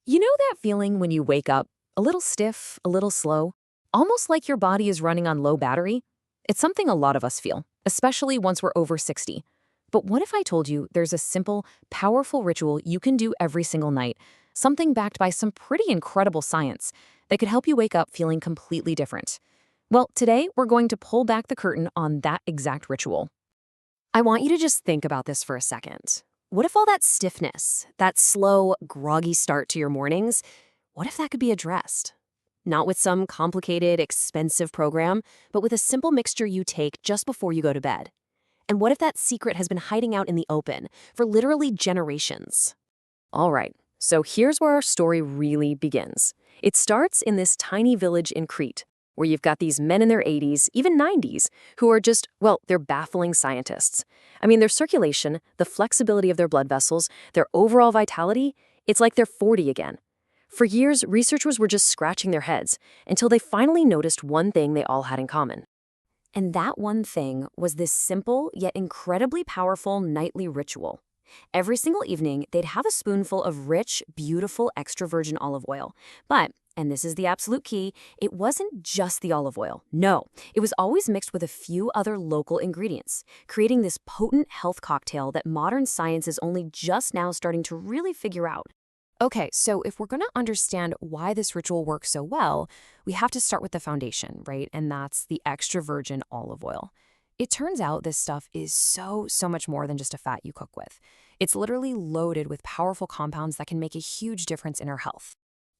You know that feeling when you wake up a little stiff, a little slow, almost like your body is running on low battery? It's something a lot of us feel, especially once we're over 60. But what if I told you there's a simple, powerful ritual you can do every single night, something backed by some pretty incredible science that could help you wake up feeling completely different? Well, today we're going to pull back the curtain on that exact ritual. I want you to just think about this for a second. What if all that stiffness, that slow, groggy start to your mornings, what if that could be addressed? Not with some complicated, expensive program, but with a simple mixture you take just before you go to bed. And what if that secret has been hiding out in the open for literally generations? All right, so here's where our story really begins. It starts in this tiny village in Crete, where you've got these men in their 80s, even 90s, who are just, well, they're baffling scientists. I mean, their circulation, the flexibility of their blood vessels, their overall vitality, it's like they're 40 again. For years, researchers were just scratching their heads until they finally noticed one thing they all had in common. And that one thing was this simple yet incredibly powerful nightly ritual. Every single evening, they'd have a spoonful of rich, beautiful extra virgin olive oil. But, and this is the absolute key, it wasn't just the olive oil. No, it was always mixed with a few other local ingredients, creating this potent health cocktail that modern science is only just now starting to really figure out. Okay, so if we're going to understand why this ritual works so well, we have to start with the foundation, right? And that's the extra virgin olive oil. It turns out this stuff is so much more than just a fat you cook with. It's literally loaded with powerful compounds that can make a huge difference in our health.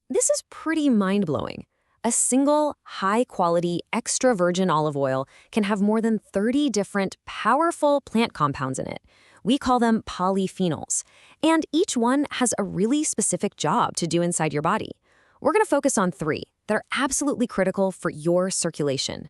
This is pretty mind-blowing. A single, high-quality, extra virgin olive oil can have more than 30 different powerful plant compounds in it. We call them polyphenols, and each one has a really specific job to do inside your body. We're going to focus on three that are absolutely critical for your circulation.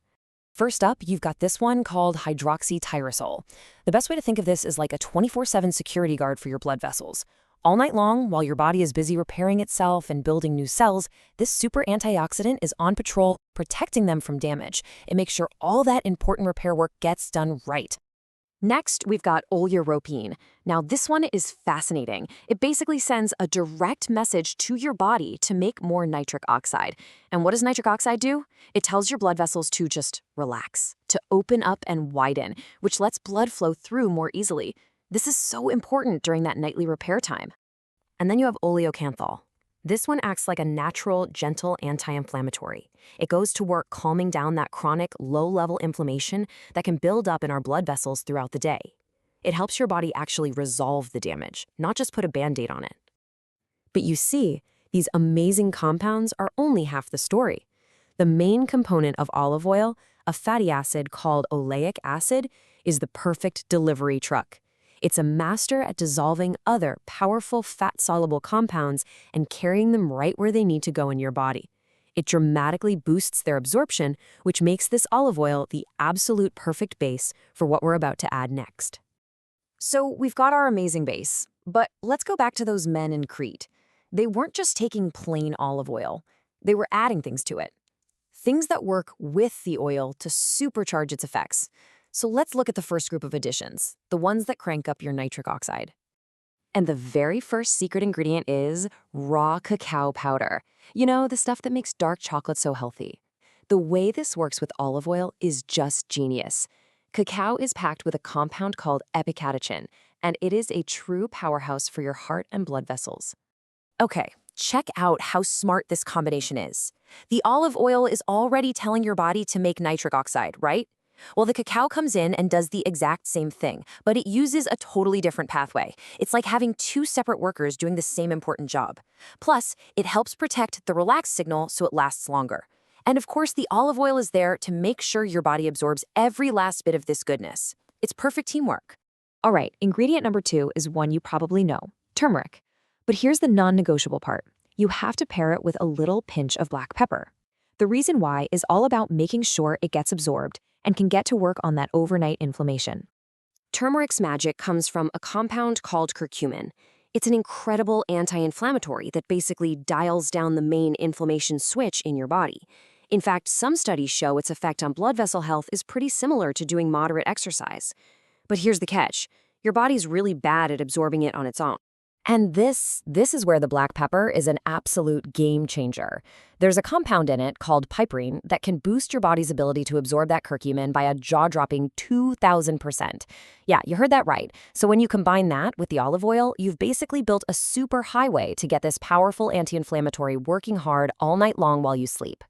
First up, you've got this one called hydroxytyrosol. The best way to think of this is like a 24/7 security guard for your blood vessels. All night long, while your body is busy repairing itself and building new cells, this super antioxidant is on patrol, protecting them from damage. It makes sure all that important repair work gets done right. Next, we've got oleuropein. Now, this one is fascinating. It basically sends a direct message to your body to make more nitric oxide. And what does nitric oxide do? It tells your blood vessels to just relax, to open up and widen, which lets blood flow through more easily. This is so important during that nightly repair time. And then you have oleocanthal. This one acts like a natural, gentle anti-inflammatory. It goes to work calming down that chronic, low-level inflammation that can build up in our blood vessels throughout the day. It helps your body actually resolve the damage, not just put a Band-Aid on it. But you see, these amazing compounds are only half the story. The main component of olive oil, a fatty acid called oleic acid, is the perfect delivery truck. It's a master at dissolving other powerful fat-soluble compounds and carrying them right where they need to go in your body. It dramatically boosts their absorption, which makes this olive oil the absolute perfect base for what we're about to add next. So we've got our amazing base, but let's go back to those men in Crete. They weren't just taking plain olive oil. They were adding things to it. Things that work with the oil to supercharge its effects. So let's look at the first group of additions, the ones that crank up your nitric oxide. And the very first secret ingredient is raw cacao powder. You know, the stuff that makes dark chocolate so healthy. The way this works with olive oil is just genius. Cacao is packed with a compound called epicatechin, and it is a true powerhouse for your heart and blood vessels. Okay, check out how smart this combination is. The olive oil is already telling your body to make nitric oxide, right? Well, the cacao comes in and does the exact same thing, but it uses a totally different pathway. It's like having two separate workers doing the same important job. Plus, it helps protect the relax signal so it lasts longer. And of course, the olive oil is there to make sure your body absorbs every last bit of this goodness. It's perfect teamwork. All right, ingredient number 2 is one you probably know, turmeric. But here's the non-negotiable part. You have to pair it with a little pinch of black pepper. The reason why is all about making sure it gets absorbed and can get to work on that overnight inflammation. Turmeric's magic comes from a compound called curcumin. It's an incredible anti-inflammatory that basically dials down the main inflammation switch in your body. In fact, some studies show its effect on blood vessel health is pretty similar to doing moderate exercise. But here's the catch. Your body's really bad at absorbing it on its own. And this is where the black pepper is an absolute game changer. There's a compound in it called piperine that can boost your body's ability to absorb that curcumin by a jaw-dropping 2,000%. Yeah, you heard that right. So when you combine that with the olive oil, you've basically built a super highway to get this powerful anti-inflammatory working hard all night long while you sleep.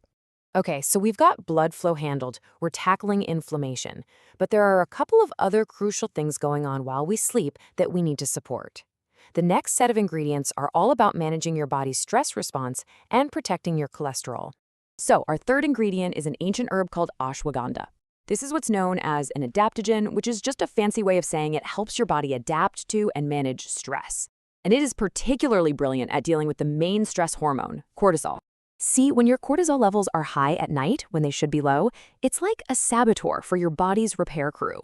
Okay, so we've got blood flow handled. We're tackling inflammation. But there are a couple of other crucial things going on while we sleep that we need to support. The next set of ingredients are all about managing your body's stress response and protecting your cholesterol. So, our third ingredient is an ancient herb called ashwagandha. This is what's known as an adaptogen, which is just a fancy way of saying it helps your body adapt to and manage stress. And it is particularly brilliant at dealing with the main stress hormone, cortisol. See, when your cortisol levels are high at night when they should be low, it's like a saboteur for your body's repair crew.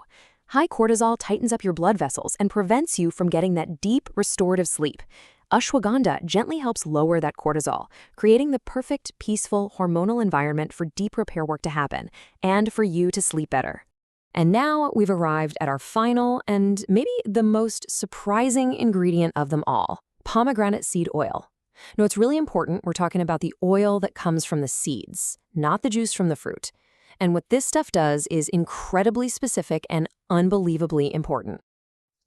High cortisol tightens up your blood vessels and prevents you from getting that deep, restorative sleep. Ashwagandha gently helps lower that cortisol, creating the perfect, peaceful, hormonal environment for deep repair work to happen and for you to sleep better. And now we've arrived at our final and maybe the most surprising ingredient of them all, pomegranate seed oil. Now, it's really important we're talking about the oil that comes from the seeds, not the juice from the fruit. And what this stuff does is incredibly specific and unbelievably important.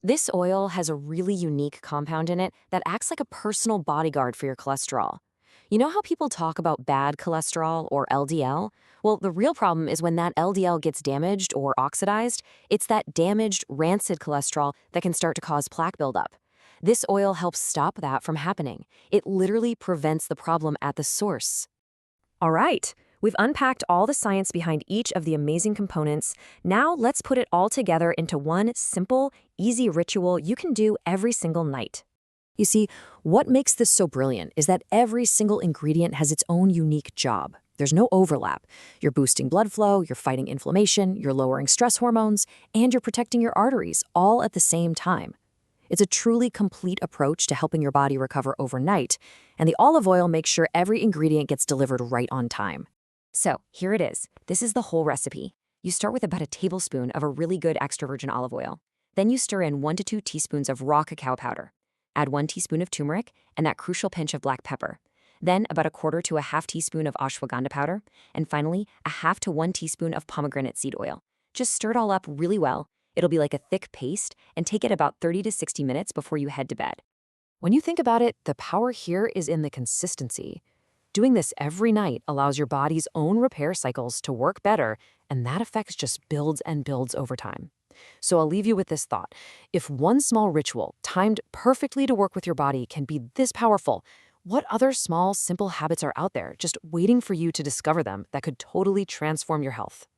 This oil has a really unique compound in it that acts like a personal bodyguard for your cholesterol. You know how people talk about bad cholesterol or LDL? Well, the real problem is when that LDL gets damaged or oxidized, it's that damaged, rancid cholesterol that can start to cause plaque buildup. This oil helps stop that from happening. It literally prevents the problem at the source. All right, we've unpacked all the science behind each of the amazing components. Now let's put it all together into one simple, easy ritual you can do every single night. You see, what makes this so brilliant is that every single ingredient has its own unique job. There's no overlap. You're boosting blood flow, you're fighting inflammation, you're lowering stress hormones, and you're protecting your arteries all at the same time. It's a truly complete approach to helping your body recover overnight, and the olive oil makes sure every ingredient gets delivered right on time. So here it is. This is the whole recipe. You start with about a tablespoon of a really good extra virgin olive oil. Then you stir in 1 to 2 teaspoons of raw cacao powder. Add 1 teaspoon of turmeric and that crucial pinch of black pepper. Then about 1/4 to a half teaspoon of ashwagandha powder. And finally, a half to 1 teaspoon of pomegranate seed oil. Just stir it all up really well. It'll be like a thick paste, and take it about 30 to 60 minutes before you head to bed. When you think about it, the power here is in the consistency. Doing this every night allows your body's own repair cycles to work better, and that effect just builds and builds over time. So I'll leave you with this thought. If one small ritual, timed perfectly to work with your body, can be this powerful, what other small, simple habits are out there just waiting for you to discover them that could totally transform your health?